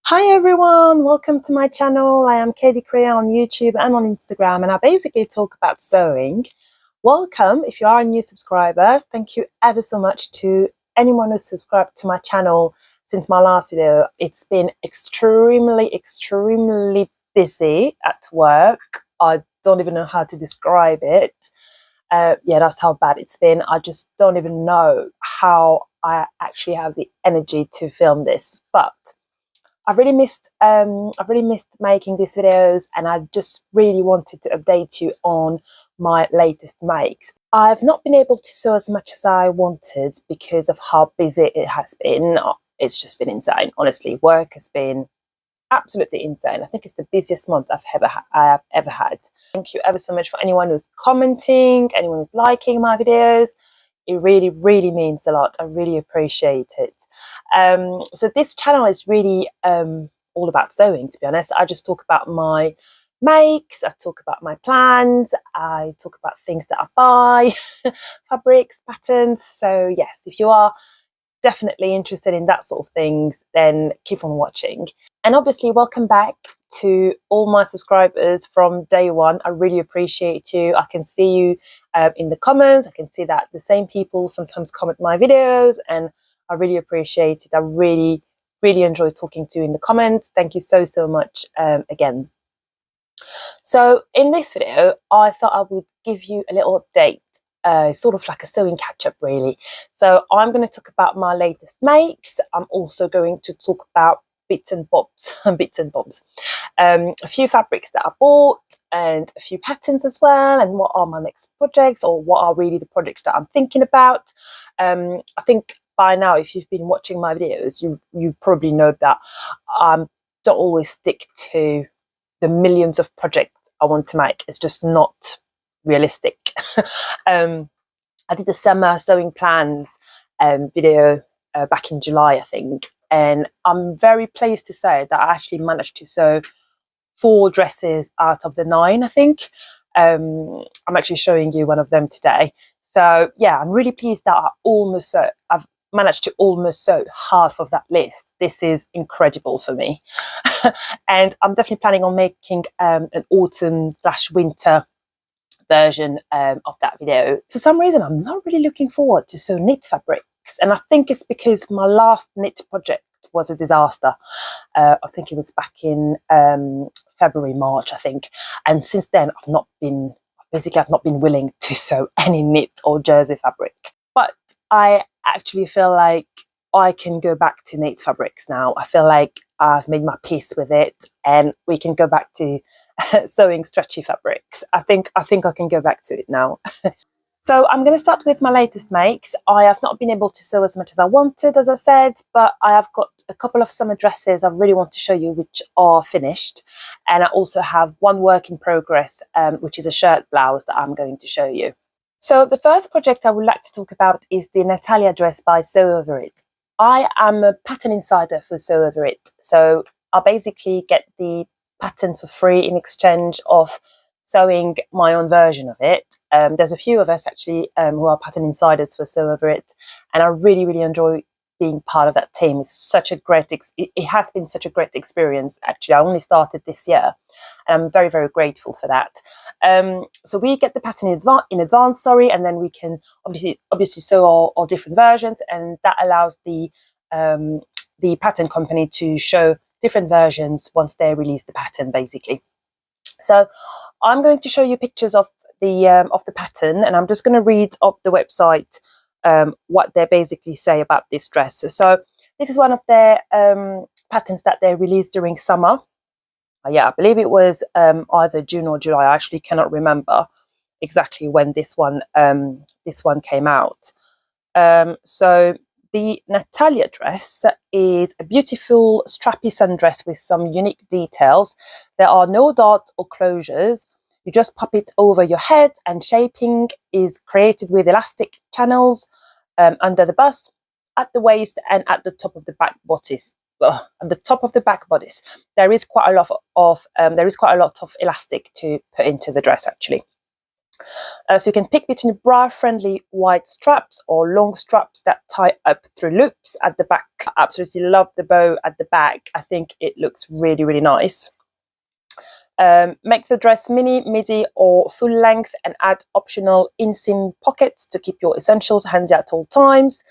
Hi everyone, welcome to my channel. I am Katie Creator on YouTube and on Instagram, and I basically talk about sewing. Welcome if you are a new subscriber. Thank you ever so much to anyone who's subscribed to my channel since my last video. It's been extremely busy at work. I don't even know how to describe it. Yeah, that's how bad it's been. I just don't even know how I actually have the energy to film this, but I've really missed making these videos, and I just really wanted to update you on my latest makes. I've not been able to sew as much as I wanted because of how busy it has been. It's just been insane. Honestly, work has been absolutely insane. I think it's the busiest month I have ever had. Thank you ever so much for anyone who's commenting, anyone who's liking my videos. It really means a lot. I really appreciate it. So this channel is really all about sewing, to be honest. I just talk about my makes, I talk about my plans, I talk about things that I buy, fabrics, patterns. So yes, if you are definitely interested in that sort of things, then keep on watching. And obviously welcome back to all my subscribers from day one. I really appreciate you. I can see you in the comments. I can see that the same people sometimes comment my videos, and I really appreciate it. I really enjoy talking to you in the comments. Thank you so much again. So in this video, I thought I would give you a little update, sort of like a sewing catch-up really. So I'm going to talk about my latest makes. I'm also going to talk about bits and bobs, a few fabrics that I bought and a few patterns as well, and what are my next projects, or what are really the projects that I'm thinking about. I think by now, if you've been watching my videos, you probably know that I don't always stick to the millions of projects I want to make. It's just not realistic. I did a summer sewing plans video back in July, I think, and I'm very pleased to say that I actually managed to sew 4 dresses out of the 9, I think. I'm actually showing you one of them today. So yeah, I'm really pleased that I've managed to almost sew half of that list. This is incredible for me. And I'm definitely planning on making an autumn/winter version of that video. For some reason, I'm not really looking forward to sew knit fabrics, and I think it's because my last knit project was a disaster. I think it was back in February, March, I think, and since then I've not been willing to sew any knit or jersey fabric. But I actually feel like I can go back to knit fabrics now. I feel like I've made my peace with it, and we can go back to sewing stretchy fabrics. I think I can go back to it now. So I'm going to start with my latest makes. I have not been able to sew as much as I wanted, as I said, but I have got a couple of summer dresses I really want to show you which are finished, and I also have one work in progress, which is a shirt blouse that I'm going to show you. So the first project I would like to talk about is the Natalia Dress by Sew Over It. I am a pattern insider for Sew Over It, so I basically get the pattern for free in exchange of sewing my own version of it. There's a few of us actually who are pattern insiders for Sew Over It, and I really enjoy being part of that team. It's such a great it has been such a great experience. Actually, I only started this year, and I'm very grateful for that. So we get the pattern in advance, and then we can obviously sew all different versions, and that allows the pattern company to show different versions once they release the pattern, basically. So I'm going to show you pictures of the pattern, and I'm just going to read off the website what they basically say about this dress. So this is one of their patterns that they released during summer. Yeah, I believe it was either June or July. I actually cannot remember exactly when this one came out. So the Natalia dress is a beautiful strappy sundress with some unique details. There are no dots or closures. You just pop it over your head, and shaping is created with elastic channels under the bust, at the waist, and at the top of the back bodice. At the top of the back bodice, there is quite a lot of elastic to put into the dress actually. So you can pick between bra-friendly wide straps or long straps that tie up through loops at the back. I absolutely love the bow at the back. I think it looks really, really nice. Make the dress mini, midi or full length and add optional inseam pockets to keep your essentials handy at all times.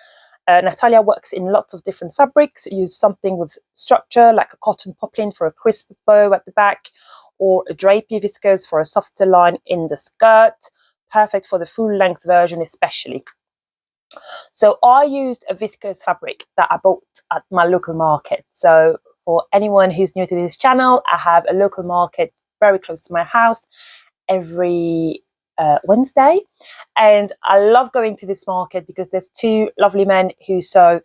Natalia works in lots of different fabrics. Use something with structure like a cotton poplin for a crisp bow at the back, or a drapey viscose for a softer line in the skirt. Perfect for the full length version especially. So I used a viscose fabric that I bought at my local market. So for anyone who's new to this channel, I have a local market very close to my house every Wednesday, and I love going to this market because there's two lovely men who sell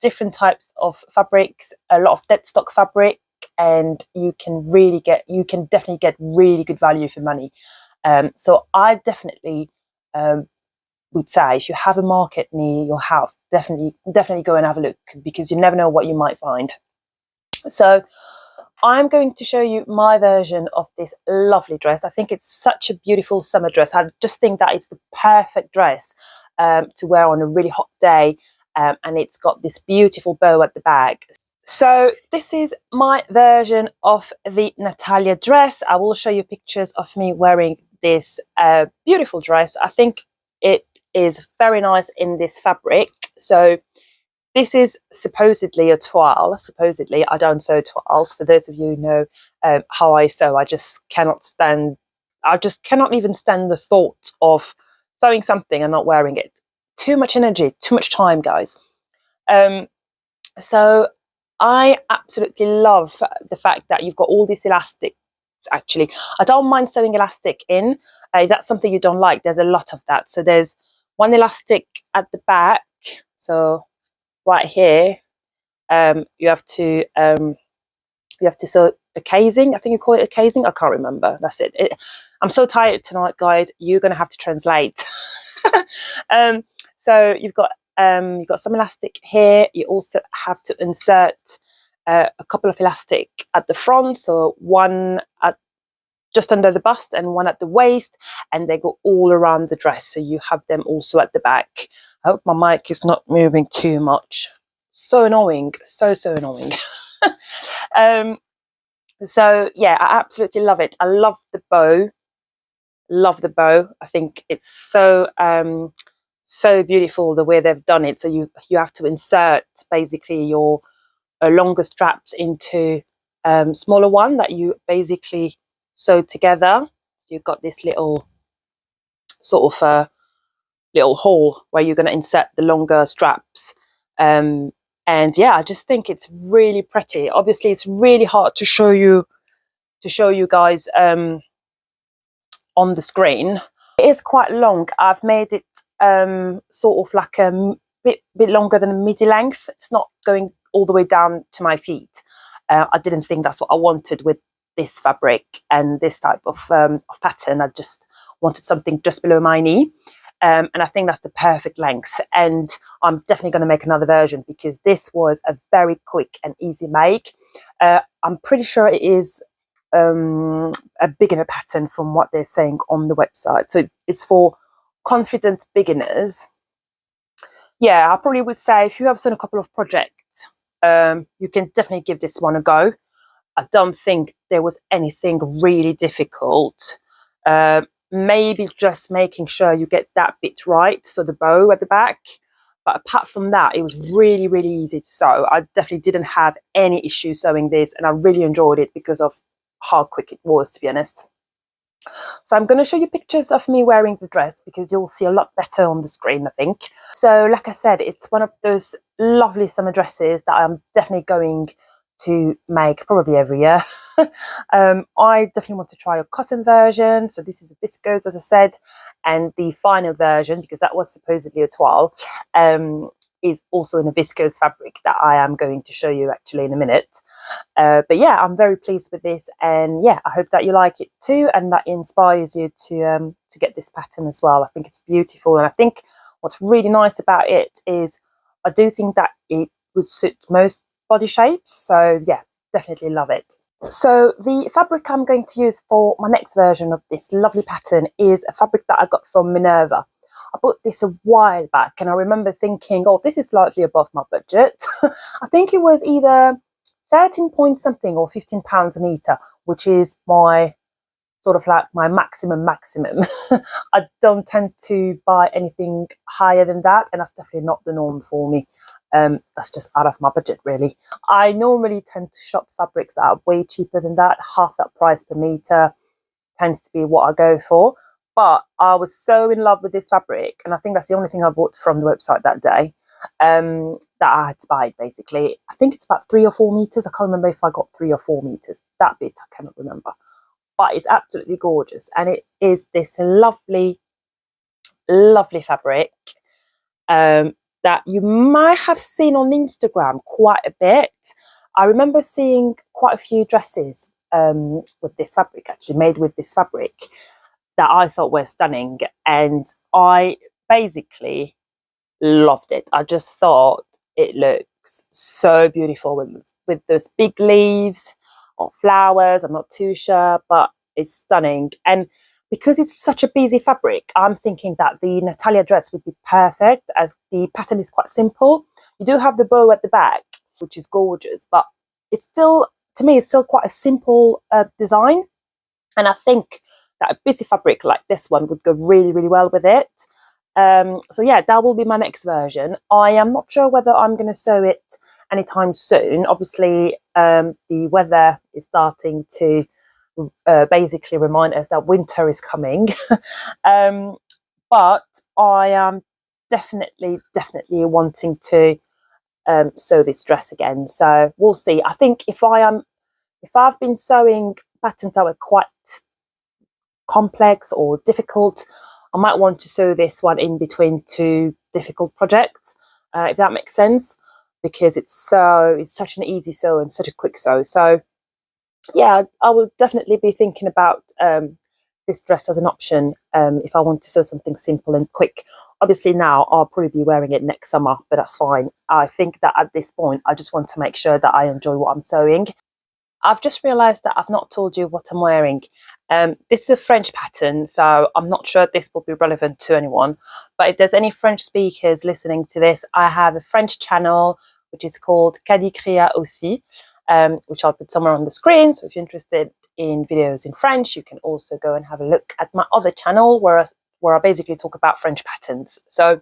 different types of fabrics, a lot of dead stock fabric, and you can definitely get really good value for money. So I definitely would say, if you have a market near your house, definitely go and have a look, because you never know what you might find. So I'm going to show you my version of this lovely dress. I think it's such a beautiful summer dress. I just think that it's the perfect dress to wear on a really hot day, and it's got this beautiful bow at the back. So this is my version of the Natalia dress. I will show you pictures of me wearing this beautiful dress. I think it is very nice in this fabric. So this is supposedly a toile. Supposedly, I don't sew toiles. For those of you who know how I sew, I just cannot even stand the thought of sewing something and not wearing it. Too much energy, too much time, guys. So I absolutely love the fact that you've got all these elastics. Actually, I don't mind sewing elastic in. If that's something you don't like, there's a lot of that. So there's one elastic at the back. So right here, you have to sew a casing. I think you call it a casing. I can't remember. That's it. I'm so tired tonight, guys. You're gonna have to translate. So you've got some elastic here. You also have to insert a couple of elastic at the front. So one at just under the bust and one at the waist, and they go all around the dress. So you have them also at the back. I hope my mic is not moving too much. So annoying, so annoying. So yeah, I absolutely love it. I love the bow. I think it's so beautiful the way they've done it. So you have to insert basically your longer straps into smaller one that you basically sew together. So you've got this little sort of little hole where you're going to insert the longer straps. And yeah, I just think it's really pretty. Obviously, it's really hard to show you guys on the screen. It is quite long. I've made it sort of like a bit longer than a midi length. It's not going all the way down to my feet. I didn't think that's what I wanted with this fabric and this type of pattern. I just wanted something just below my knee. And I think that's the perfect length, and I'm definitely going to make another version because this was a very quick and easy make. I'm pretty sure it is a beginner pattern from what they're saying on the website, so it's for confident beginners. Yeah, I probably would say if you have seen a couple of projects, you can definitely give this one a go. I don't think there was anything really difficult. Maybe just making sure you get that bit right, so the bow at the back. But apart from that, it was really, really easy to sew. I definitely didn't have any issue sewing this, and I really enjoyed it because of how quick it was, to be honest. So I'm going to show you pictures of me wearing the dress because you'll see a lot better on the screen, I think. So like I said, it's one of those lovely summer dresses that I'm definitely going to make probably every year. I definitely want to try a cotton version. So this is a viscose, as I said, and the final version, because that was supposedly a toile, is also in a viscose fabric that I am going to show you actually in a minute. But yeah, I'm very pleased with this, and yeah, I hope that you like it too, and that inspires you to get this pattern as well. I think it's beautiful, and I think what's really nice about it is I do think that it would suit most body shapes. So yeah, definitely love it. So the fabric I'm going to use for my next version of this lovely pattern is a fabric that I got from Minerva. I bought this a while back and I remember thinking, oh, this is slightly above my budget. I think it was either 13 point something or £15 a metre, which is my sort of like my maximum. I don't tend to buy anything higher than that, and that's definitely not the norm for me. That's just out of my budget, really. I normally tend to shop fabrics that are way cheaper than that. Half that price per meter tends to be what I go for. But I was so in love with this fabric, and I think that's the only thing I bought from the website that day, that I had to buy it, basically. I think it's about 3 or 4 meters. I can't remember if I got 3 or 4 meters. That bit I cannot remember. But it's absolutely gorgeous, and it is this lovely fabric that you might have seen on Instagram quite a bit. I remember seeing quite a few dresses with this fabric, actually made with this fabric, that I thought were stunning, and I basically loved it. I just thought it looks so beautiful with those big leaves or flowers. I'm not too sure, but it's stunning. And because it's such a busy fabric, I'm thinking that the Natalia dress would be perfect, as the pattern is quite simple. You do have the bow at the back, which is gorgeous, but it's still, to me, it's still quite a simple design. And I think that a busy fabric like this one would go really, really well with it. So yeah, that will be my next version. I am not sure whether I'm going to sew it anytime soon. Obviously, the weather is starting to basically remind us that winter is coming. But I am definitely wanting to sew this dress again. So we'll see. I think if I've been sewing patterns that were quite complex or difficult, I might want to sew this one in between 2 difficult projects, if that makes sense, because it's such an easy sew and such a quick sew. So yeah, I will definitely be thinking about this dress as an option if I want to sew something simple and quick. Obviously now I'll probably be wearing it next summer, but that's fine. I think that at this point I just want to make sure that I enjoy what I'm sewing. I've just realised that I've not told you what I'm wearing. This is a French pattern, so I'm not sure this will be relevant to anyone. But if there's any French speakers listening to this, I have a French channel which is called Cadia aussi, which I'll put somewhere on the screen. So if you're interested in videos in French, you can also go and have a look at my other channel where I basically talk about French patterns. So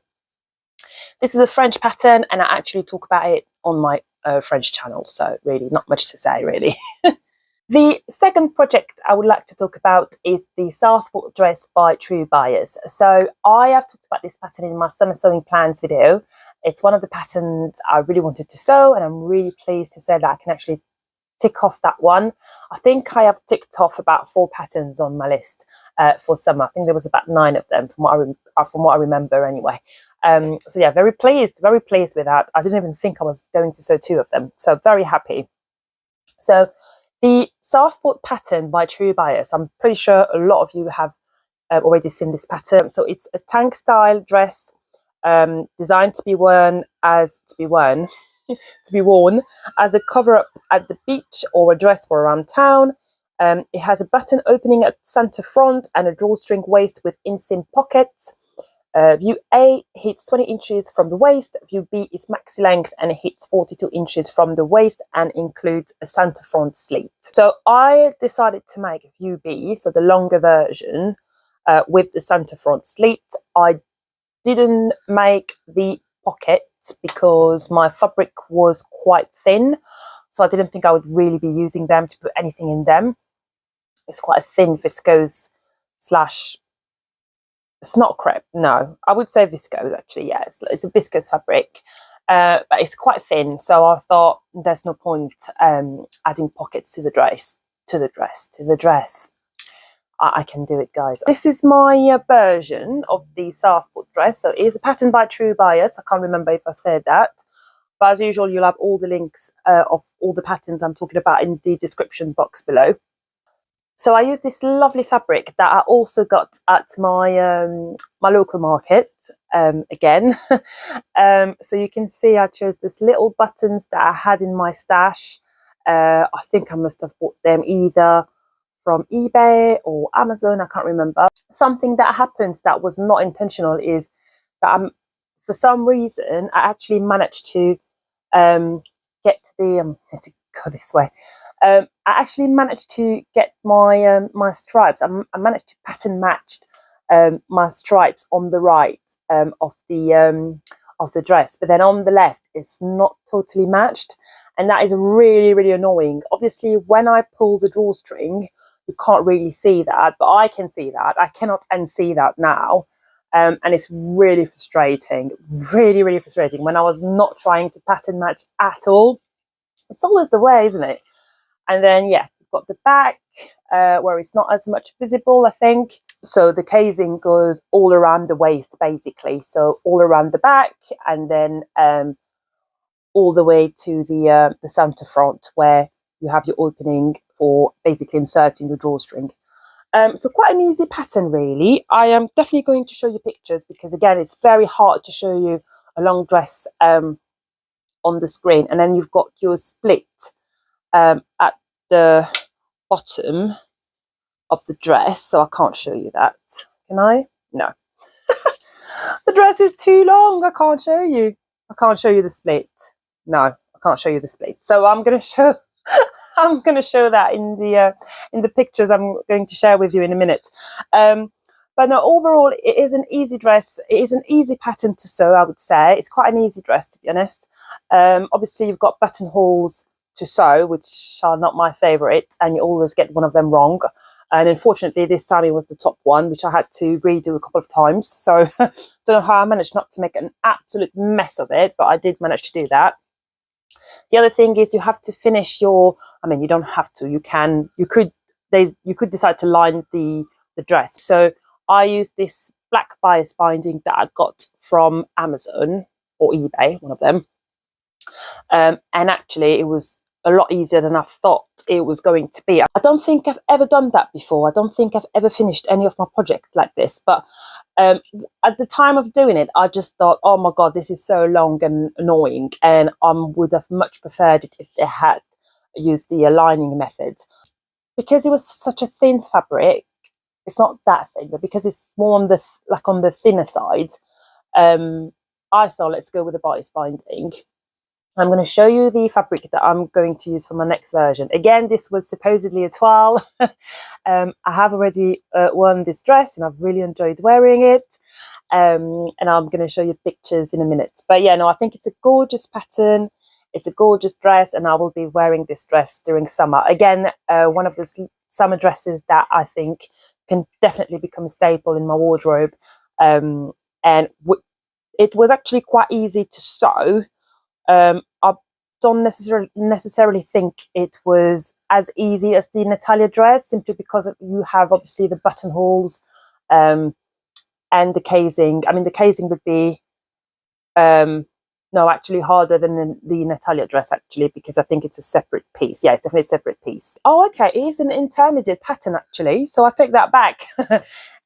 this is a French pattern, and I actually talk about it on my French channel. So really not much to say, really. The second project I would like to talk about is the Southport Dress by True Buyers. So I have talked about this pattern in my summer sewing plans video. It's one of the patterns I really wanted to sew, and I'm really pleased to say that I can actually tick off that one. I think I have ticked off about 4 patterns on my list for summer. I think there was about 9 of them from what I remember anyway. So yeah, very pleased with that. I didn't even think I was going to sew 2 of them, so very happy. So the Southport pattern by True Buyers, I'm pretty sure a lot of you have already seen this pattern. So it's a tank style dress designed to be worn as to be worn as a cover up at the beach or a dress for around town. It has a button opening at center front and a drawstring waist with inseam pockets. View A hits 20 inches from the waist. View B is maxi length and it hits 42 inches from the waist and includes a center front slit. So I decided to make view B, so the longer version, with the center front slit. I didn't make the pockets because my fabric was quite thin, so I didn't think I would really be using them to put anything in them. It's quite a thin viscose slash, it's not crepe, no, I would say viscose actually. Yeah, it's a viscose fabric, but it's quite thin, so I thought there's no point adding pockets to the dress. I can do it, guys. This is my version of the Southport dress. So it is a pattern by True Buyers. I can't remember if I said that, but as usual, you'll have all the links of all the patterns I'm talking about in the description box below. So I use this lovely fabric that I also got at my my local market again. So you can see I chose this little buttons that I had in my stash. I think I must have bought them either from eBay or Amazon, I can't remember. Something that happens that was not intentional is that for some reason I actually managed to get the I had to go this way. I actually managed to get my my stripes. I managed to pattern match my stripes on the right of the dress, but then on the left it's not totally matched, and that is really, really annoying. Obviously, when I pull the drawstring, you can't really see that, but I can see that. I cannot unsee that now. And it's really frustrating, really, really frustrating when I was not trying to pattern match at all. It's always the way, isn't it? And then, yeah, you've got the back where it's not as much visible, I think. So the casing goes all around the waist, basically. So all around the back, and then all the way to the center front where you have your opening for basically inserting your drawstring. So quite an easy pattern, really. I am definitely going to show you pictures because, again, it's very hard to show you a long dress on the screen. And then you've got your split at the bottom of the dress. So I can't show you that. Can I? No. The dress is too long. I can't show you. I can't show you the split. No, I can't show you the split. So I'm going to show... I'm going to show that in the pictures I'm going to share with you in a minute. But no, overall, it is an easy dress. It is an easy pattern to sew, I would say. It's quite an easy dress, to be honest. Obviously, you've got buttonholes to sew, which are not my favourite, and you always get one of them wrong. And unfortunately, this time it was the top one, which I had to redo a couple of times. So I don't know how I managed not to make an absolute mess of it, but I did manage to do that. The other thing is you have to finish your, I mean, you don't have to, you could decide to line the dress. So I used this black bias binding that I got from Amazon or eBay, one of them. And actually it was a lot easier than I thought it was going to be. I don't think I've ever done that before. I don't think I've ever finished any of my projects like this, but at the time of doing it, I just thought, oh my God, this is so long and annoying. And I would have much preferred it if they had used the aligning method. Because it was such a thin fabric, it's not that thin, but because it's more on the thinner side, I thought, let's go with the bias binding. I'm going to show you the fabric that I'm going to use for my next version. Again, this was supposedly a toile. I have already worn this dress and I've really enjoyed wearing it. And I'm going to show you pictures in a minute. But yeah, no, I think it's a gorgeous pattern. It's a gorgeous dress, and I will be wearing this dress during summer. Again, one of those summer dresses that I think can definitely become a staple in my wardrobe. And it was actually quite easy to sew. I don't necessarily think it was as easy as the Natalia dress, simply because you have obviously the buttonholes and the casing. I mean, the casing would be no, actually harder than the Natalia dress, actually, because I think it's a separate piece. Yeah, it's definitely a separate piece. Oh, okay, it is an intermediate pattern, actually, so I take that back.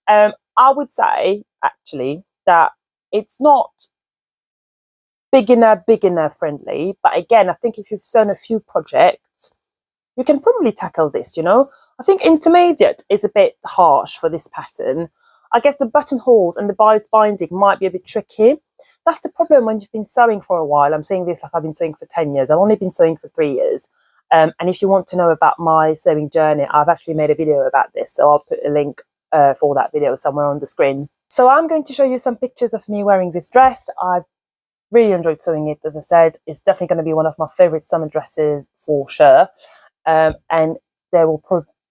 I would say, actually, that it's not beginner friendly, but again, I think if you've sewn a few projects, you can probably tackle this, you know. I think intermediate is a bit harsh for this pattern. I guess the buttonholes and the bias binding might be a bit tricky. That's the problem when you've been sewing for a while. I'm saying this like I've been sewing for 10 years. I've only been sewing for 3 years. And if you want to know about my sewing journey, I've actually made a video about this, so I'll put a link for that video somewhere on the screen. So I'm going to show you some pictures of me wearing this dress. I've really enjoyed sewing it, as I said. It's definitely going to be one of my favourite summer dresses for sure. And there will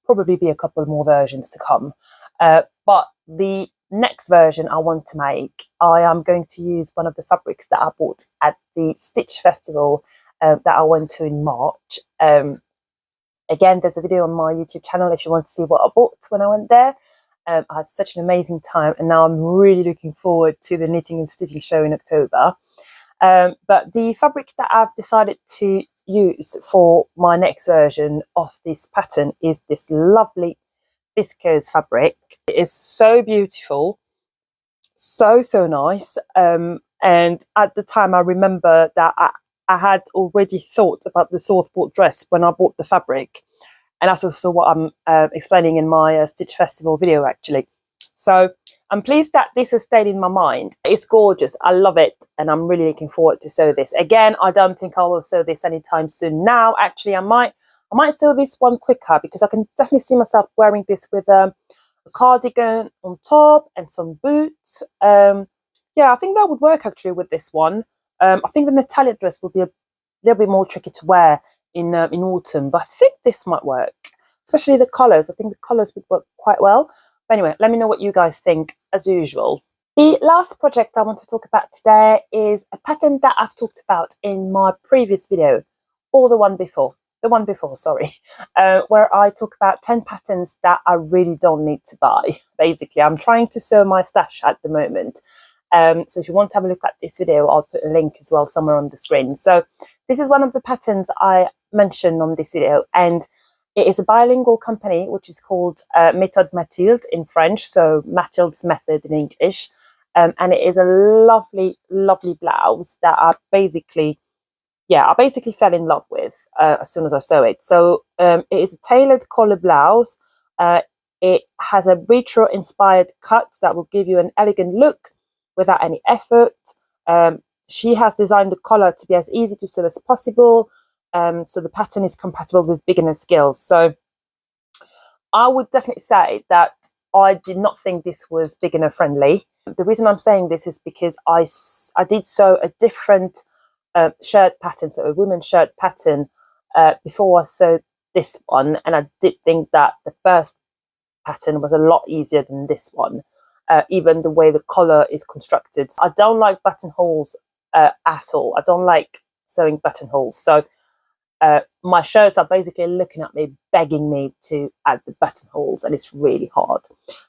probably be a couple more versions to come. But the next version I want to make, I am going to use one of the fabrics that I bought at the Stitch Festival that I went to in March. Again, there's a video on my YouTube channel if you want to see what I bought when I went there. I had such an amazing time, and now I'm really looking forward to the knitting and stitching show in October. But the fabric that I've decided to use for my next version of this pattern is this lovely viscose fabric. It is so beautiful, so nice. And at the time, I remember that I had already thought about the Southport dress when I bought the fabric. And that's also what I'm explaining in my Stitch Festival video, actually. So I'm pleased that this has stayed in my mind. It's gorgeous. I love it. And I'm really looking forward to sew this. Again, I don't think I will sew this anytime soon now. Actually, I might sew this one quicker because I can definitely see myself wearing this with a cardigan on top and some boots. Yeah, I think that would work actually with this one. I think the Natalia dress will be a little bit more tricky to wear in autumn, but I think this might work, especially the colours. I think the colours would work quite well. But anyway, let me know what you guys think as usual. The last project I want to talk about today is a pattern that I've talked about in my previous video, or the one before, sorry, where I talk about 10 patterns that I really don't need to buy. Basically, I'm trying to sew my stash at the moment. So if you want to have a look at this video, I'll put a link as well somewhere on the screen. So this is one of the patterns I mentioned on this video, and it is a bilingual company which is called Méthode Mathilde in French, so Mathilde's method in English. And it is a lovely, lovely blouse that I basically fell in love with as soon as I saw it. So it is a tailored collar blouse. It has a retro-inspired cut that will give you an elegant look without any effort. She has designed the collar to be as easy to sew as possible. So the pattern is compatible with beginner skills. So I would definitely say that I did not think this was beginner friendly. The reason I'm saying this is because I did sew a different shirt pattern, so a women's shirt pattern, before I sewed this one, and I did think that the first pattern was a lot easier than this one. Even the way the collar is constructed. I don't like buttonholes at all. I don't like sewing buttonholes. So my shirts are basically looking at me, begging me to add the buttonholes, and it's really hard.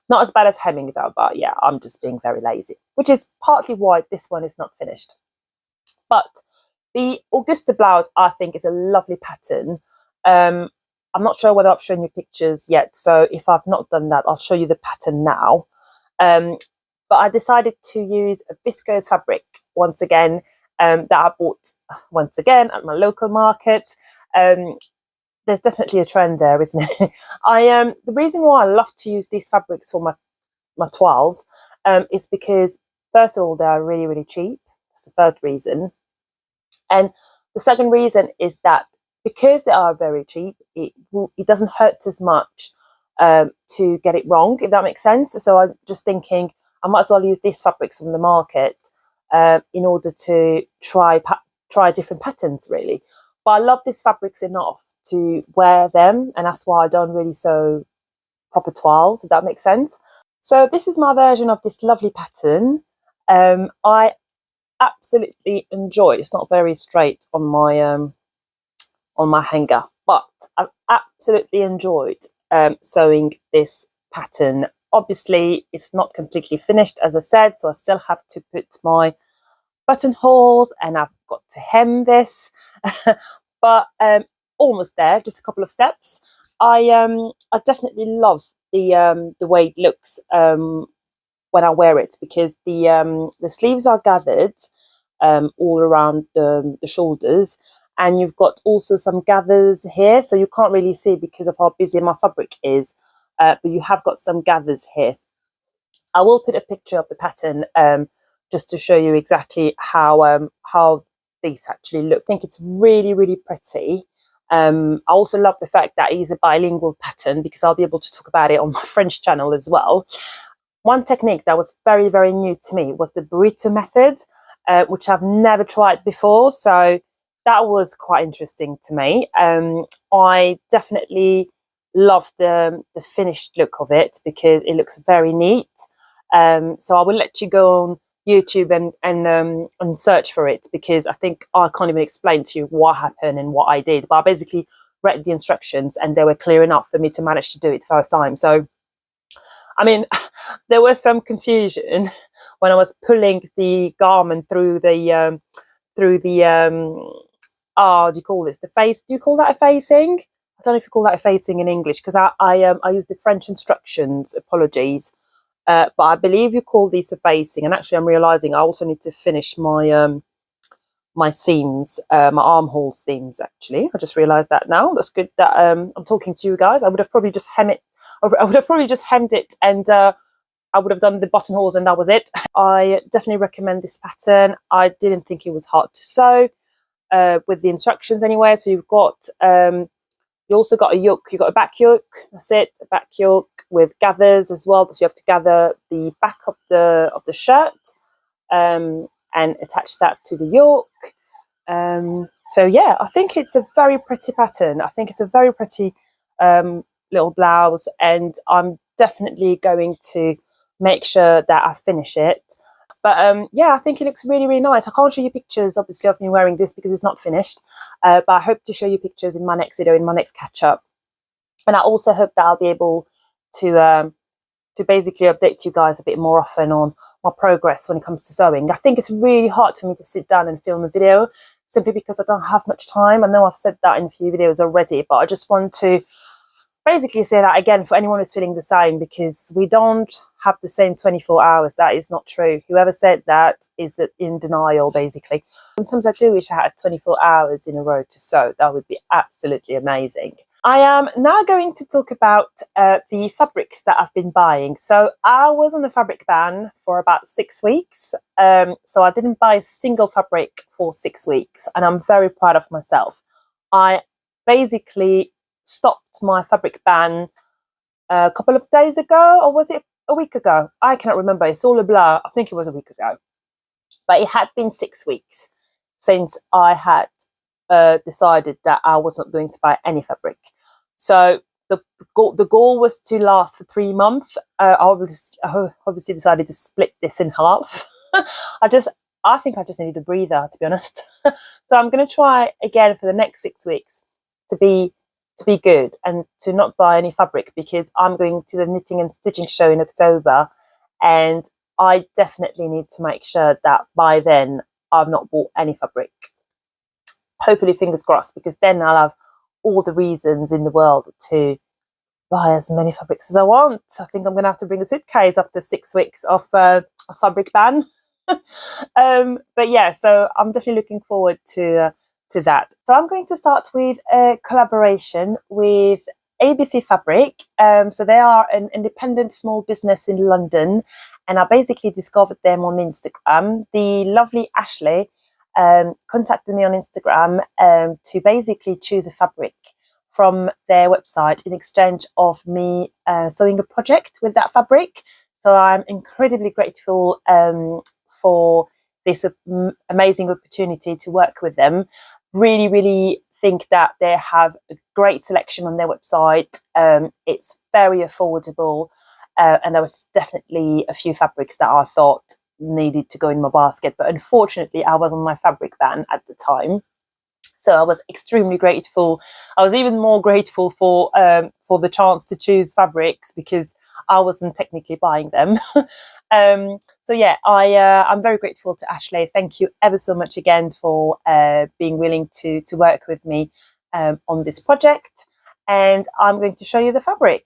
Not as bad as hemming though, but yeah, I'm just being very lazy, which is partly why this one is not finished. But the Augusta Blouse, I think, is a lovely pattern. I'm not sure whether I've shown you pictures yet, so if I've not done that, I'll show you the pattern now. But I decided to use a viscose fabric once again, that I bought once again at my local market. There's definitely a trend there, isn't it? The reason why I love to use these fabrics for my toiles is because, first of all, they are really, really cheap. That's the first reason. And the second reason is that because they are very cheap, it doesn't hurt as much to get it wrong, if that makes sense. So I'm just thinking I might as well use these fabrics from the market in order to try different patterns, really. But I love these fabrics enough to wear them, and that's why I don't really sew proper toiles, if that makes sense. So this is my version of this lovely pattern. I absolutely enjoyed. It's not very straight on my hanger, but I've absolutely enjoyed sewing this pattern. Obviously, it's not completely finished, as I said, so I still have to put my buttonholes, and I've got to hem this, but almost there. Just a couple of steps. I definitely love the way it looks when I wear it, because the sleeves are gathered all around the shoulders, and you've got also some gathers here, so you can't really see because of how busy my fabric is, but you have got some gathers here. I will put a picture of the pattern just to show you exactly how these actually look. I think it's really, really pretty. I also love the fact that it is a bilingual pattern, because I'll be able to talk about it on my French channel as well. One technique that was very, very new to me was the burrito method, which I've never tried before. So that was quite interesting to me. I definitely love the finished look of it, because it looks very neat. So I will let you go on YouTube and search for it, because I think I can't even explain to you what happened and what I did. But I basically read the instructions, and they were clear enough for me to manage to do it first time. So, I mean, there was some confusion when I was pulling the garment through the do you call this the face? Do you call that a facing? I don't know if you call that a facing in English, because I used the French instructions. Apologies. But I believe you call these a facing, and actually I'm realising I also need to finish my my seams, my armhole seams. Actually, I just realised that now. That's good that I'm talking to you guys. I would have probably just hemmed it. I would have probably just hemmed it, and I would have done the buttonholes, and that was it. I definitely recommend this pattern. I didn't think it was hard to sew with the instructions anyway. So you've got you also got a yoke. You've got a back yoke. That's it. A back yoke with gathers as well. So you have to gather the back of the shirt and attach that to the yoke. So yeah, I think it's a very pretty pattern. I think it's a very pretty little blouse, and I'm definitely going to make sure that I finish it. But yeah, I think it looks really, really nice. I can't show you pictures, obviously, of me wearing this because it's not finished. But I hope to show you pictures in my next video, in my next catch-up. And I also hope that I'll be able to basically update you guys a bit more often on my progress when it comes to sewing. I think it's really hard for me to sit down and film a video simply because I don't have much time. I know I've said that in a few videos already, but I just want to basically say that again for anyone who's feeling the same, because we don't have the same 24 hours. That is not true. Whoever said that is in denial, basically. Sometimes I do wish I had 24 hours in a row to sew. That would be absolutely amazing. I am now going to talk about the fabrics that I've been buying. So I was on a fabric ban for about 6 weeks. So I didn't buy a single fabric for 6 weeks, and I'm very proud of myself. I basically stopped my fabric ban a couple of days ago, or was it a week ago? I cannot remember. It's all a blur. I think it was a week ago. But it had been 6 weeks since I had decided that I was not going to buy any fabric. So the goal was to last for 3 months. I obviously decided to split this in half. I think I just needed a breather, to be honest. So I'm going to try again for the next 6 weeks to be good and to not buy any fabric, because I'm going to the knitting and stitching show in October, and I definitely need to make sure that by then I've not bought any fabric. Hopefully, fingers crossed, because then I'll have all the reasons in the world to buy as many fabrics as I want. I think I'm going to have to bring a suitcase after 6 weeks of a fabric ban. But yeah, so I'm definitely looking forward to that. So I'm going to start with a collaboration with ABC Fabric. So they are an independent small business in London, and I basically discovered them on Instagram. The lovely Ashley contacted me on Instagram to basically choose a fabric from their website in exchange of me sewing a project with that fabric. So I'm incredibly grateful for this amazing opportunity to work with them. Really, really think that they have a great selection on their website. It's very affordable, and there was definitely a few fabrics that I thought needed to go in my basket, but unfortunately I was on my fabric ban at the time. So I was extremely grateful. I was even more grateful for the chance to choose fabrics, because I wasn't technically buying them. So yeah, I'm very grateful to Ashley. Thank you ever so much again for being willing to work with me on this project. And I'm going to show you the fabric.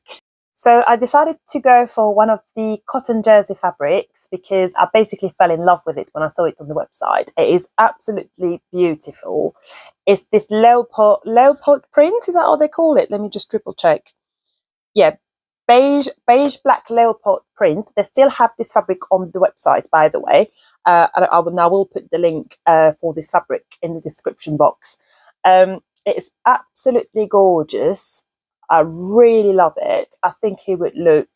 So I decided to go for one of the cotton jersey fabrics because I basically fell in love with it when I saw it on the website. It is absolutely beautiful. It's this leopard print. Is that what they call it? Let me just triple check. Yeah, beige black leopard print. They still have this fabric on the website, by the way. And I will put the link for this fabric in the description box. It is absolutely gorgeous. I really love it. I think it would look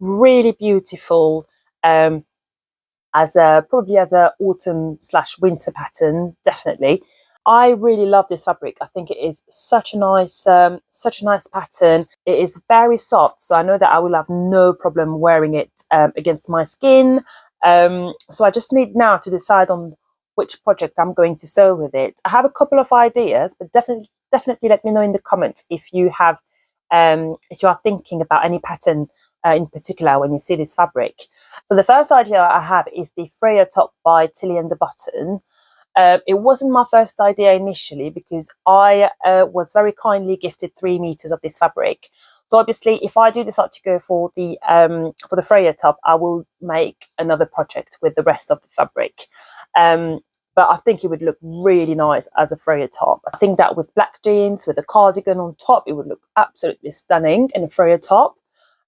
really beautiful probably as a autumn/winter pattern, definitely. I really love this fabric. I think it is such a nice pattern. It is very soft, so I know that I will have no problem wearing it against my skin. So I just need now to decide on which project I'm going to sew with it. I have a couple of ideas, but definitely let me know in the comments if you have if you are thinking about any pattern in particular when you see this fabric. So the first idea I have is the Freya top by Tilly and the Button. It wasn't my first idea initially because I was very kindly gifted 3 meters of this fabric. So obviously, if I do decide to go for the Freya top, I will make another project with the rest of the fabric. but I think it would look really nice as a frayed top. I think that with black jeans, with a cardigan on top, it would look absolutely stunning in a frayed top.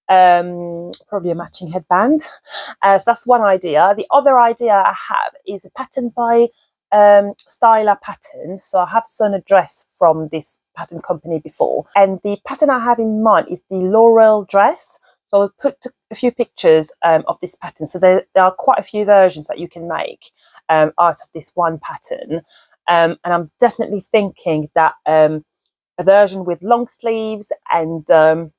Probably a matching headband. So that's one idea. The other idea I have is a pattern by Styla Patterns. So I have sewn a dress from this pattern company before, and the pattern I have in mind is the Laurel dress. So I'll put a few pictures of this pattern. So there are quite a few versions that you can make out of this one pattern, and I'm definitely thinking that a version with long sleeves and the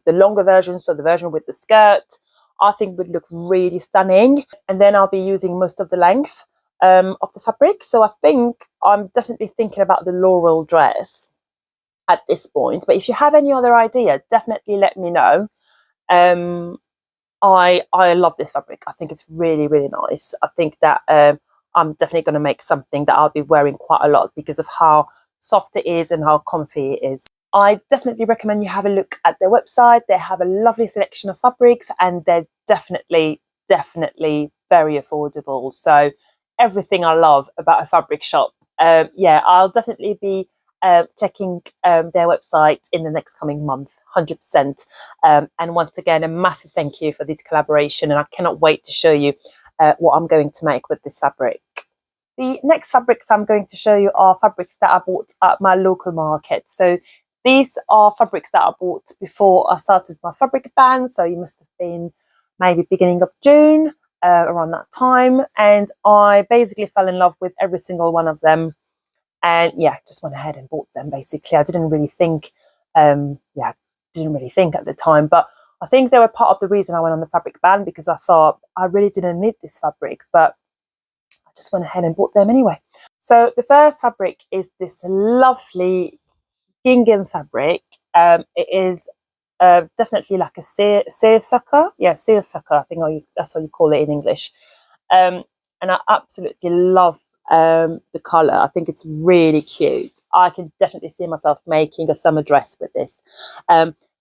longer version, so the version with the skirt, I think would look really stunning. And then I'll be using most of the length of the fabric. So I think I'm definitely thinking about the Laurel dress at this point. But if you have any other idea, definitely let me know. I love this fabric. I think it's really, really nice. I think that I'm definitely going to make something that I'll be wearing quite a lot because of how soft it is and how comfy it is. I definitely recommend you have a look at their website. They have a lovely selection of fabrics, and they're definitely very affordable. So everything I love about a fabric shop. Yeah, I'll definitely be checking their website in the next coming month, 100%. And once again, a massive thank you for this collaboration, and I cannot wait to show you what I'm going to make with this fabric. The next fabrics I'm going to show you are fabrics that I bought at my local market. So these are fabrics that I bought before I started my fabric ban. So you must have been maybe beginning of June, around that time. And I basically fell in love with every single one of them. And yeah, just went ahead and bought them basically. I didn't really think, didn't really think at the time. But I think they were part of the reason I went on the fabric ban, because I thought I really didn't need this fabric. But just went ahead and bought them anyway. So the first fabric is this lovely gingham fabric. It is definitely like a seersucker. Yeah, seersucker, I think that's what you call it in English. And I absolutely love the colour. I think it's really cute. I can definitely see myself making a summer dress with this.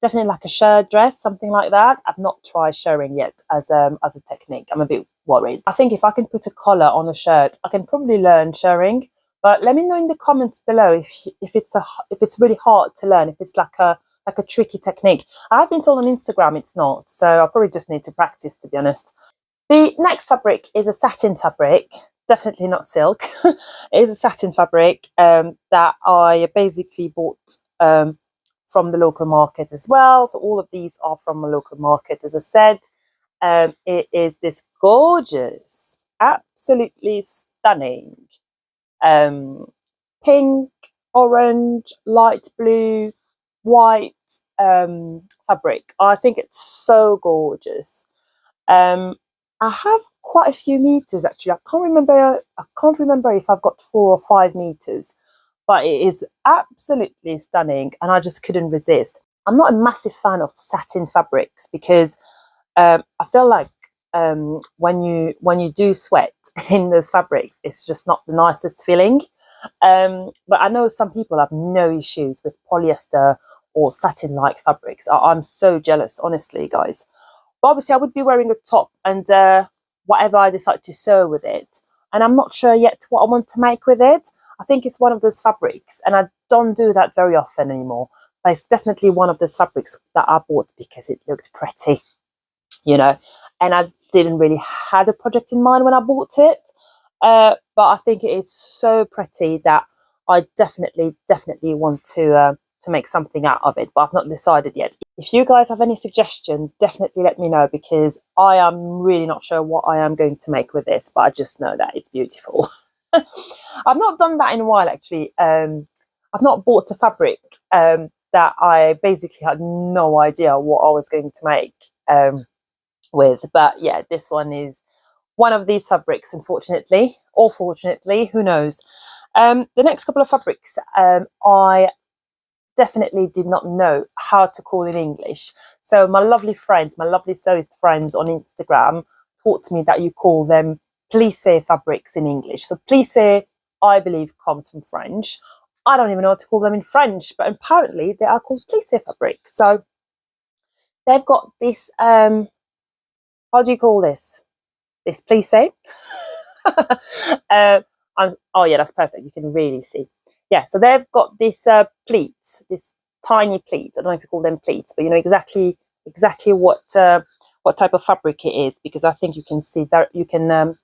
Definitely like a shirt dress, something like that. I've not tried shirring yet as a technique. I'm a bit worried. I think if I can put a collar on a shirt, I can probably learn shirring. But let me know in the comments below if it's really hard to learn, if it's like a tricky technique. I have been told on Instagram it's not, so I probably just need to practice, to be honest. The next fabric is a satin fabric. Definitely not silk. It is a satin fabric that I basically bought from the local market as well. So all of these are from a local market, as I said. It is this gorgeous, absolutely stunning pink, orange, light blue, white fabric. I think it's so gorgeous. I have quite a few meters actually. I can't remember if I've got 4 or 5 meters, but it is absolutely stunning, and I just couldn't resist. I'm not a massive fan of satin fabrics because I feel like when you do sweat in those fabrics, it's just not the nicest feeling. But I know some people have no issues with polyester or satin-like fabrics. I'm so jealous, honestly, guys. But obviously, I would be wearing a top and whatever I decide to sew with it. And I'm not sure yet what I want to make with it. I think it's one of those fabrics, and I don't do that very often anymore. But it's definitely one of those fabrics that I bought because it looked pretty, you know. And I didn't really have a project in mind when I bought it. But I think it is so pretty that I definitely want to make something out of it, but I've not decided yet. If you guys have any suggestion, definitely let me know, because I am really not sure what I am going to make with this, but I just know that it's beautiful. I've not done that in a while, actually. I've not bought a fabric that I basically had no idea what I was going to make with, but yeah, this one is one of these fabrics, unfortunately, or fortunately, who knows. The next couple of fabrics I definitely did not know how to call in English. So my lovely friends, my lovely sewist friends on Instagram taught me that you call them plissé fabrics in English. So plissé, I believe, comes from French. I don't even know what to call them in French, but apparently they are called plissé fabrics. So they've got this, how do you call this? This plissé. Oh yeah, that's perfect. You can really see. Yeah, so they've got this pleats, this tiny pleats. I don't know if you call them pleats, but you know exactly what type of fabric it is, because I think you can see that you can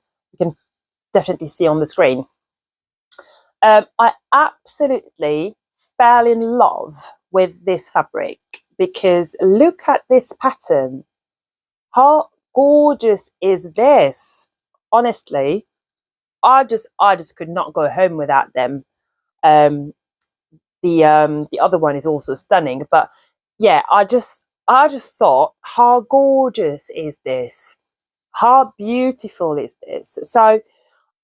definitely see on the screen. I absolutely fell in love with this fabric because look at this pattern. How gorgeous is this? Honestly, I just could not go home without them. Um, the other one is also stunning, but yeah, I just thought, how gorgeous is this? How beautiful is this? So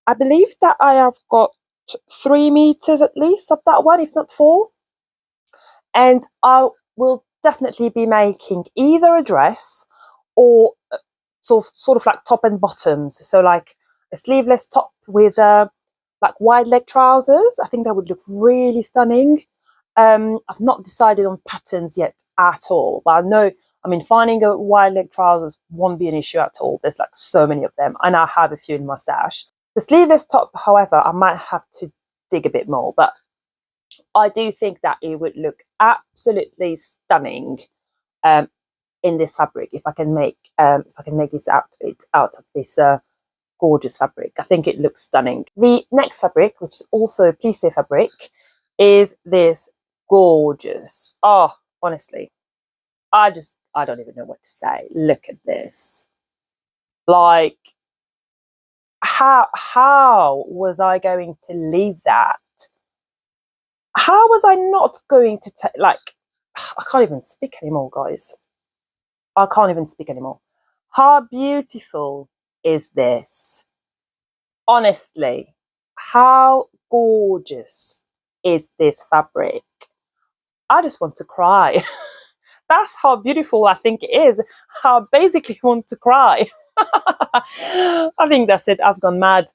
I believe that I have got 3 meters at least of that one, if not 4. And I will definitely be making either a dress or sort of like top and bottoms. So like a sleeveless top with like wide leg trousers. I think that would look really stunning. I've not decided on patterns yet at all, but I mean, finding a wide leg trousers won't be an issue at all. There's like so many of them, and I have a few in my stash. The sleeveless top, however, I might have to dig a bit more, but I do think that it would look absolutely stunning um, in this fabric if I can make this outfit out of this gorgeous fabric. I think it looks stunning. The next fabric, which is also a plissé fabric, is this gorgeous. Oh, honestly, I don't even know what to say. Look at this. Like, how was I going to leave that? How was I not going to take, like, I can't even speak anymore, guys. I can't even speak anymore. How beautiful is this? Honestly, how gorgeous is this fabric? I just want to cry. That's how beautiful I think it is. I basically want to cry. I think that's it. I've gone mad.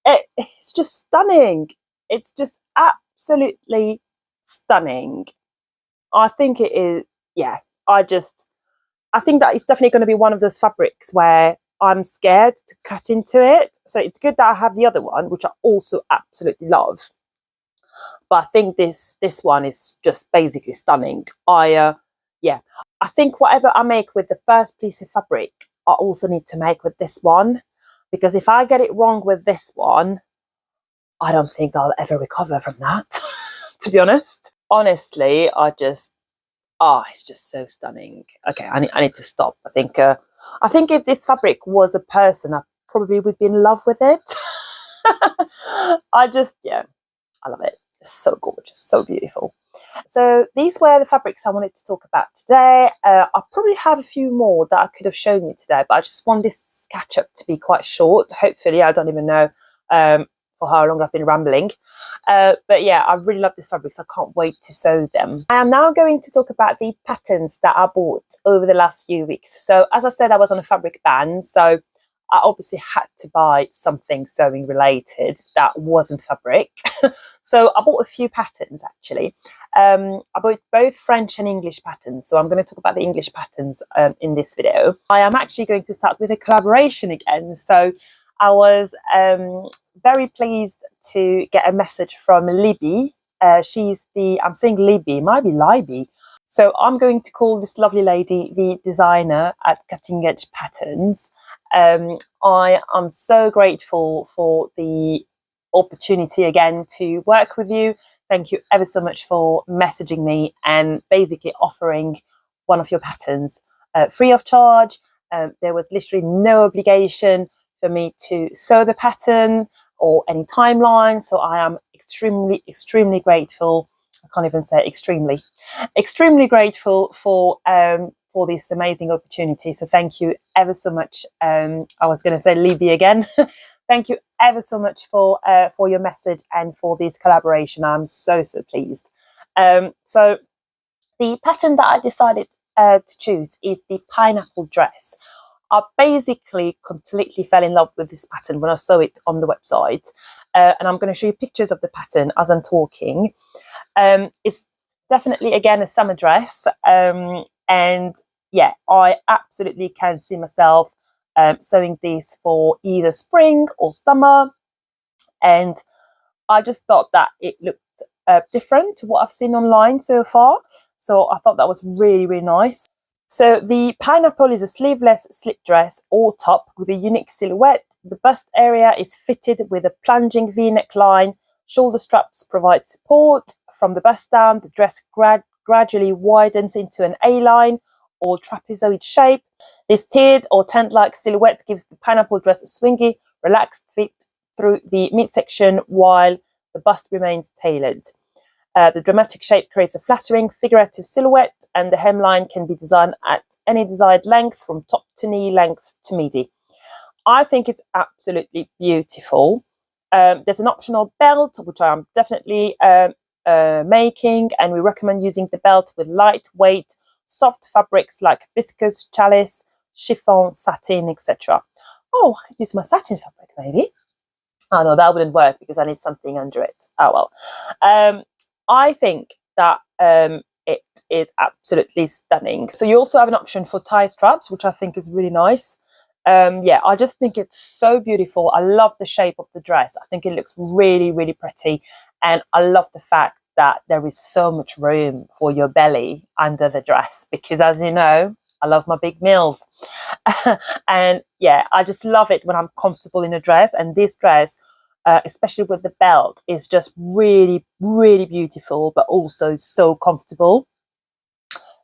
It's just stunning. It's just absolutely stunning. I think it is. Yeah, I think that it's definitely going to be one of those fabrics where I'm scared to cut into it. So it's good that I have the other one, which I also absolutely love. But I think this one is just basically stunning. Yeah, I think whatever I make with the first piece of fabric, I also need to make with this one, because if I get it wrong with this one, I don't think I'll ever recover from that. To be honest, honestly, it's just so stunning. Okay, I need to stop. I think if this fabric was a person, I probably would be in love with it. Yeah, I love it. It's so gorgeous, so beautiful. So these were the fabrics I wanted to talk about today. I probably have a few more that I could have shown you today, but I just want this catch up to be quite short. Hopefully, I don't even know for how long I've been rambling. But yeah, I really love these fabrics. I can't wait to sew them. I am now going to talk about the patterns that I bought over the last few weeks. So as I said, I was on a fabric ban, so I obviously had to buy something sewing related that wasn't fabric. So I bought a few patterns actually. I bought both French and English patterns. So I'm going to talk about the English patterns in this video. I am actually going to start with a collaboration again. So I was very pleased to get a message from Libby. I'm saying Libby, it might be Libby. So I'm going to call this lovely lady the designer at Cutting Edge Patterns. I am so grateful for the opportunity again to work with you. Thank you ever so much for messaging me and basically offering one of your patterns free of charge. There was literally no obligation for me to sew the pattern or any timeline. So I am extremely, extremely grateful. I can't even say extremely grateful for this amazing opportunity. So thank you ever so much. I was going to say Libby again. Thank you ever so much for your message and for this collaboration. I'm so pleased. So the pattern that I decided to choose is the pineapple dress. I basically completely fell in love with this pattern when I saw it on the website. And I'm going to show you pictures of the pattern as I'm talking. It's definitely, again, a summer dress. And yeah, I absolutely can see myself sewing this for either spring or summer, and I just thought that it looked different to what I've seen online so far. So I thought that was really, really nice. So the pineapple is a sleeveless slip dress or top with a unique silhouette. The bust area is fitted with a plunging V-neck line. Shoulder straps provide support. From the bust down, the dress gradually widens into an A-line or trapezoid shape. This tiered or tent-like silhouette gives the pineapple dress a swingy, relaxed fit through the midsection while the bust remains tailored. The dramatic shape creates a flattering, figurative silhouette, and the hemline can be designed at any desired length, from top to knee length to midi. I think it's absolutely beautiful. There's an optional belt, which I'm definitely making, and we recommend using the belt with lightweight, soft fabrics like viscose, challis, chiffon, satin, etc. Oh, I could use my satin fabric maybe. Oh no, that wouldn't work because I need something under it. Oh well. I think that it is absolutely stunning. So you also have an option for tie straps, which I think is really nice. Yeah, I just think it's so beautiful. I love the shape of the dress. I think it looks really, really pretty. And I love the fact that there is so much room for your belly under the dress, because as you know, I love my big meals. And yeah, I just love it when I'm comfortable in a dress. And this dress, especially with the belt, is just really, really beautiful, but also so comfortable.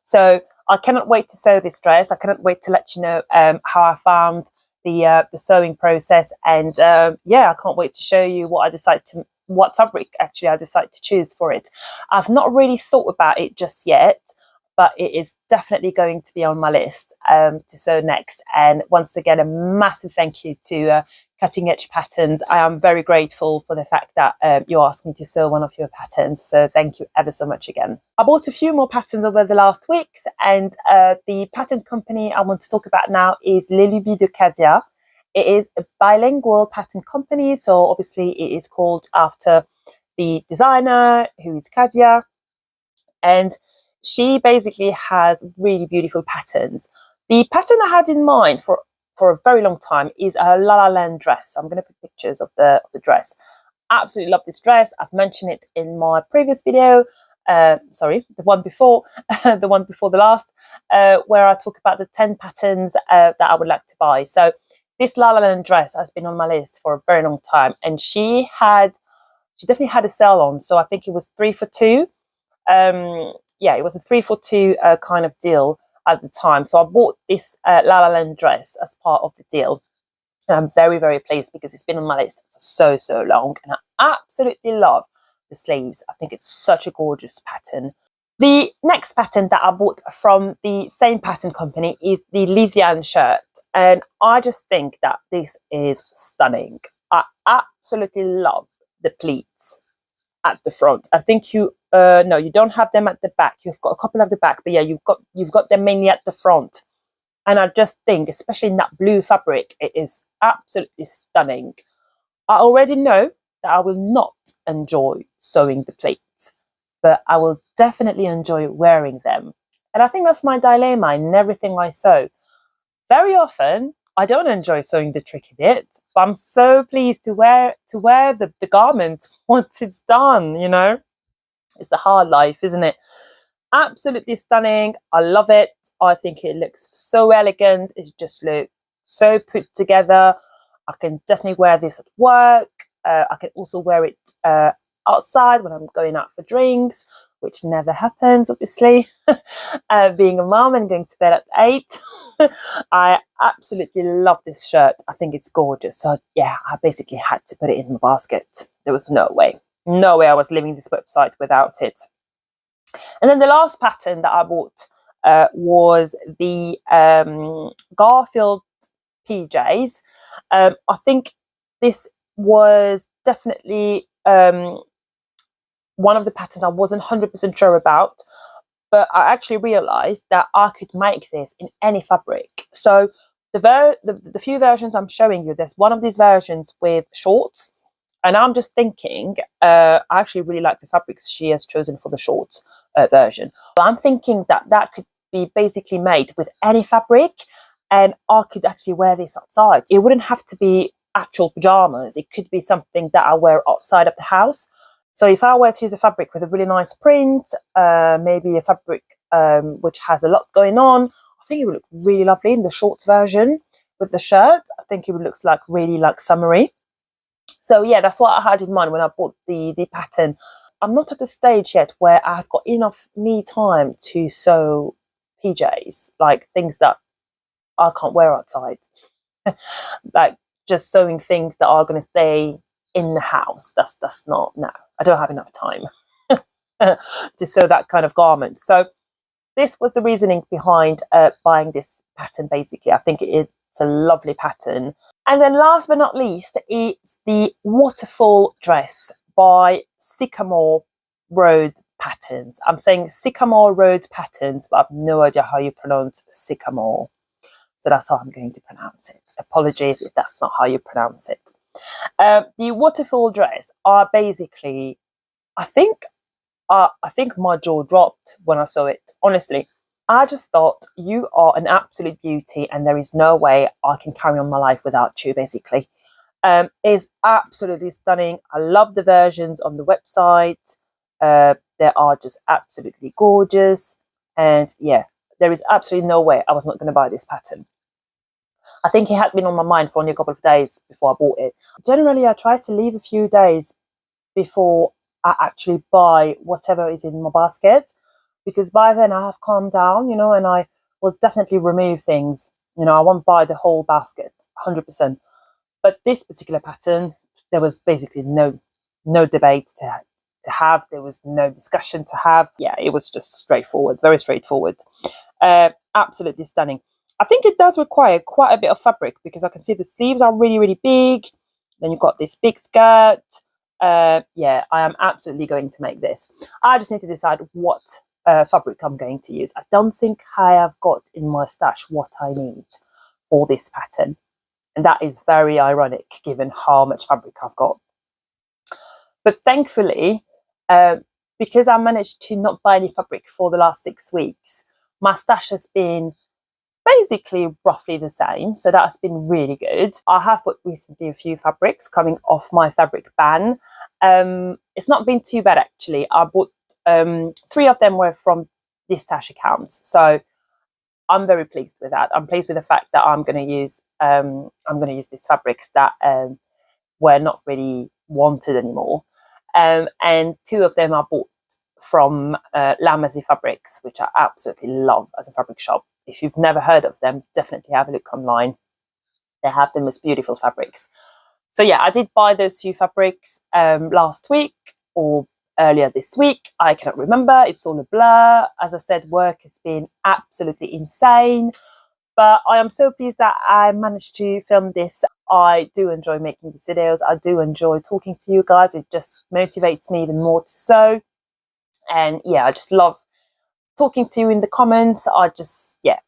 So I cannot wait to sew this dress. I cannot wait to let you know how I found the sewing process, and yeah, I can't wait to show you what fabric actually I decide to choose for it. I've not really thought about it just yet, but it is definitely going to be on my list to sew next. And once again, a massive thank you to Cutting Edge Patterns. I am very grateful for the fact that you asked me to sew one of your patterns, so thank you ever so much again. I bought a few more patterns over the last weeks, and the pattern company I want to talk about now is Les Lubies de Cadia. It is a bilingual pattern company, so obviously it is called after the designer, who is Cadia, and she basically has really beautiful patterns. The pattern I had in mind for a very long time is a La La Land dress. I'm going to put pictures of the dress. Absolutely love this dress. I've mentioned it in my previous video. Sorry, the one before, the one before the last, where I talk about the 10 patterns that I would like to buy. So this La La Land dress has been on my list for a very long time, and she definitely had a sale on. So I think it was 3 for 2. Yeah, it was a 3 for 2 kind of deal at the time. So I bought this La La Land dress as part of the deal. And I'm very, very pleased because it's been on my list for so long. And I absolutely love the sleeves. I think it's such a gorgeous pattern. The next pattern that I bought from the same pattern company is the Lysiane shirt. And I just think that this is stunning. I absolutely love the pleats at the front. I think you no, you don't have them at the back. You've got a couple at the back, but yeah, you've got them mainly at the front. And I just think, especially in that blue fabric, it is absolutely stunning. I already know that I will not enjoy sewing the pleats, but I will definitely enjoy wearing them. And I think that's my dilemma in everything I sew. Very often, I don't enjoy sewing the tricky bit, but I'm so pleased to wear the garment once it's done, you know. It's a hard life, isn't it? Absolutely stunning. I love it. I think it looks so elegant. It just looks so put together. I can definitely wear this at work. I can also wear it outside when I'm going out for drinks, which never happens, obviously. Being a mum and going to bed at 8. I absolutely love this shirt. I think it's gorgeous. So yeah, I basically had to put it in my basket. There was no way I was leaving this website without it. And then the last pattern that I bought was the Garfield PJs. I think this was definitely one of the patterns I wasn't 100% sure about, but I actually realized that I could make this in any fabric. So the few versions I'm showing you, there's one of these versions with shorts, and I'm just thinking, I actually really like the fabrics she has chosen for the shorts version. But I'm thinking that could be basically made with any fabric, and I could actually wear this outside. It wouldn't have to be actual pajamas. It could be something that I wear outside of the house. So if I were to use a fabric with a really nice print, maybe a fabric which has a lot going on, I think it would look really lovely in the short version with the shirt. I think it would look like really like summery. So yeah, that's what I had in mind when I bought the pattern. I'm not at the stage yet where I've got enough me time to sew PJs, like things that I can't wear outside. Like just sewing things that are going to stay in the house. That's not, no, I don't have enough time to sew that kind of garment. So this was the reasoning behind buying this pattern. Basically, I think it's a lovely pattern. And then last but not least, it's the Waterfall dress by Sycamore Road Patterns. I'm saying Sycamore Road Patterns, but I've no idea how you pronounce Sycamore. So that's how I'm going to pronounce it. Apologies if that's not how you pronounce it. The Waterfall dress are basically, I think my jaw dropped when I saw it. Honestly, I just thought, you are an absolute beauty and there is no way I can carry on my life without you, basically. It's absolutely stunning. I love the versions on the website. They are just absolutely gorgeous. And yeah, there is absolutely no way I was not going to buy this pattern. I think it had been on my mind for only a couple of days before I bought it. Generally, I try to leave a few days before I actually buy whatever is in my basket, because by then I have calmed down, you know, and I will definitely remove things. You know, I won't buy the whole basket, 100%. But this particular pattern, there was basically no debate to have. There was no discussion to have. Yeah, it was just straightforward, very straightforward. Absolutely stunning. I think it does require quite a bit of fabric because I can see the sleeves are really, really big. Then you've got this big skirt. Yeah, I am absolutely going to make this. I just need to decide what fabric I'm going to use. I don't think I have got in my stash what I need for this pattern. And that is very ironic given how much fabric I've got. But thankfully, because I managed to not buy any fabric for the last 6 weeks, my stash has been basically roughly the same. So that's been really good. I have bought recently a few fabrics coming off my fabric ban. It's not been too bad, actually. I bought 3 of them were from this stash account. So I'm very pleased with that. I'm pleased with the fact that I'm going to use these fabrics that were not really wanted anymore. And 2 of them I bought from Lamasy Fabrics, which I absolutely love as a fabric shop. If you've never heard of them, definitely have a look online. They have the most beautiful fabrics. So yeah, I did buy those few fabrics last week or earlier this week. I cannot remember. It's all a blur. As I said, work has been absolutely insane. But I am so pleased that I managed to film this. I do enjoy making these videos. I do enjoy talking to you guys. It just motivates me even more to sew. And yeah, I just love talking to you in the comments. I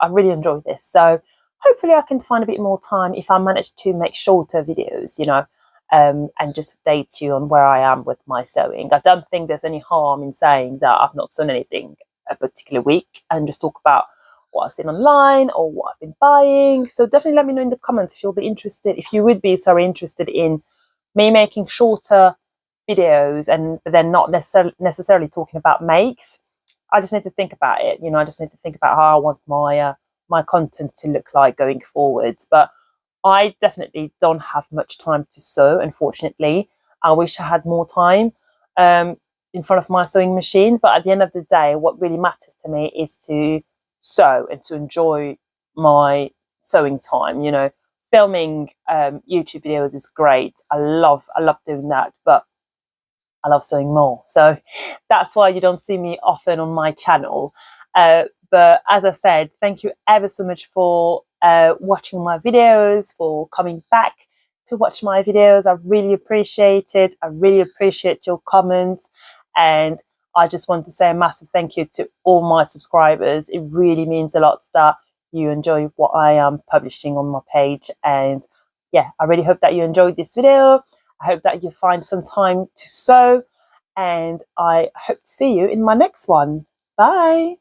really enjoy this. So hopefully I can find a bit more time if I manage to make shorter videos, you know, and just update you on where I am with my sewing. I don't think there's any harm in saying that I've not sewn anything a particular week and just talk about what I've seen online or what I've been buying. So definitely let me know in the comments if you would be interested in me making shorter videos and then not necessarily talking about makes. I just need to think about it. You know, I just need to think about how I want my content to look like going forwards. But I definitely don't have much time to sew, unfortunately. I wish I had more time in front of my sewing machine. But at the end of the day, what really matters to me is to sew and to enjoy my sewing time. You know, filming YouTube videos is great. I love doing that, but I love sewing more. So that's why you don't see me often on my channel. But as I said, thank you ever so much for watching my videos, for coming back to watch my videos. I really appreciate it. I really appreciate your comments. And I just want to say a massive thank you to all my subscribers. It really means a lot that you enjoy what I am publishing on my page. And yeah, I really hope that you enjoyed this video. I hope that you find some time to sew, and I hope to see you in my next one. Bye.